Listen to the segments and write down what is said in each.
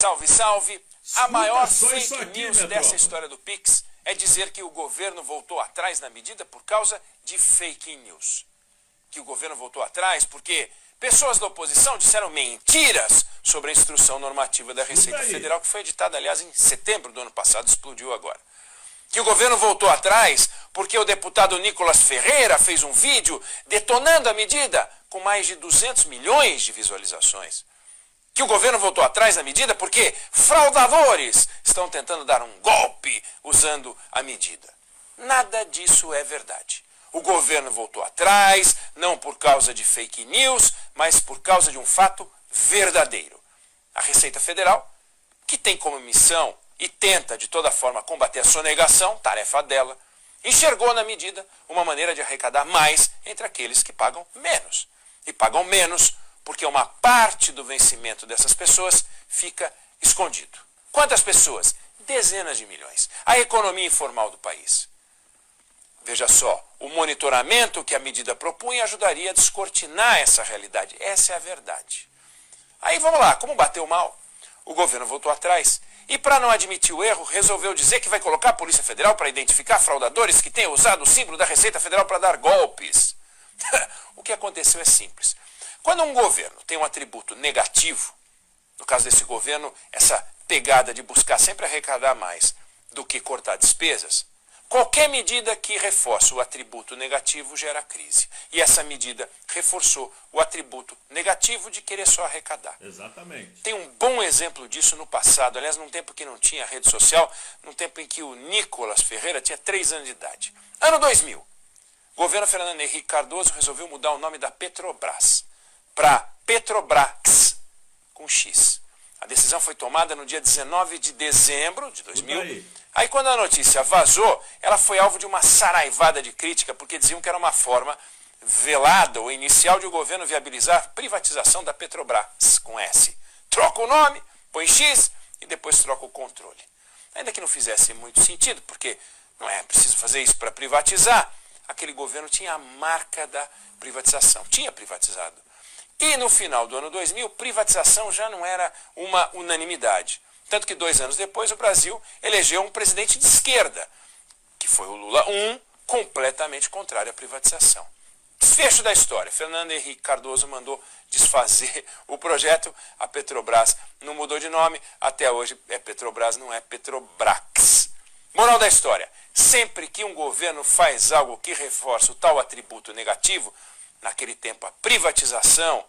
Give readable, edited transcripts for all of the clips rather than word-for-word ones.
Salve, salve! A maior fake aqui, news dessa história do Pix é dizer que o governo voltou atrás na medida por causa de fake news. Que o governo voltou atrás porque pessoas da oposição disseram mentiras sobre a instrução normativa da Receita Federal, que foi editada, aliás, em setembro do ano passado, explodiu agora. Que o governo voltou atrás porque o deputado Nicolas Ferreira fez um vídeo detonando a medida com mais de 200 milhões de visualizações. Que o governo voltou atrás na medida porque fraudadores estão tentando dar um golpe usando a medida. Nada disso é verdade. O governo voltou atrás, não por causa de fake news, mas por causa de um fato verdadeiro. A Receita Federal, que tem como missão e tenta de toda forma combater a sonegação, tarefa dela, enxergou na medida uma maneira de arrecadar mais entre aqueles que pagam menos. E pagam menos porque uma parte do vencimento dessas pessoas fica escondido. Quantas pessoas? Dezenas de milhões. A economia informal do país. Veja só, o monitoramento que a medida propunha ajudaria a descortinar essa realidade. Essa é a verdade. Aí vamos lá, como bateu mal? O governo voltou atrás e, para não admitir o erro, resolveu dizer que vai colocar a Polícia Federal para identificar fraudadores que tenham usado o símbolo da Receita Federal para dar golpes. O que aconteceu é simples. Quando um governo tem um atributo negativo, no caso desse governo, essa pegada de buscar sempre arrecadar mais do que cortar despesas, qualquer medida que reforce o atributo negativo gera crise. E essa medida reforçou o atributo negativo de querer só arrecadar. Exatamente. Tem um bom exemplo disso no passado, aliás, num tempo que não tinha rede social, num tempo em que o Nicolas Ferreira tinha 3 anos de idade. Ano 2000, o governo Fernando Henrique Cardoso resolveu mudar o nome da Petrobras para Petrobrax, com X. A decisão foi tomada no dia 19 de dezembro de 2000. Aí quando a notícia vazou, ela foi alvo de uma saraivada de crítica, porque diziam que era uma forma velada ou inicial de o governo viabilizar a privatização da Petrobras, com S. Troca o nome, põe X e depois troca o controle. Ainda que não fizesse muito sentido, porque não é preciso fazer isso para privatizar, aquele governo tinha a marca da privatização, tinha privatizado. E no final do ano 2000, privatização já não era uma unanimidade. Tanto que 2 anos depois o Brasil elegeu um presidente de esquerda, que foi o Lula I, completamente contrário à privatização. Desfecho da história. Fernando Henrique Cardoso mandou desfazer o projeto. A Petrobras não mudou de nome. Até hoje é Petrobras, não é Petrobrax. Moral da história. Sempre que um governo faz algo que reforça o tal atributo negativo, naquele tempo a privatização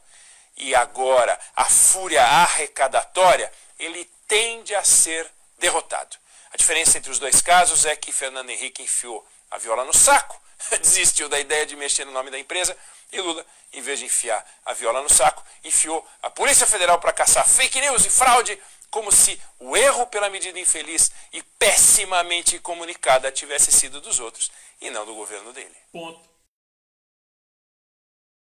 e agora a fúria arrecadatória, ele tende a ser derrotado. A diferença entre os dois casos é que Fernando Henrique enfiou a viola no saco, desistiu da ideia de mexer no nome da empresa, e Lula, em vez de enfiar a viola no saco, enfiou a Polícia Federal para caçar fake news e fraude, como se o erro pela medida infeliz e pessimamente comunicada tivesse sido dos outros e não do governo dele. Ponto.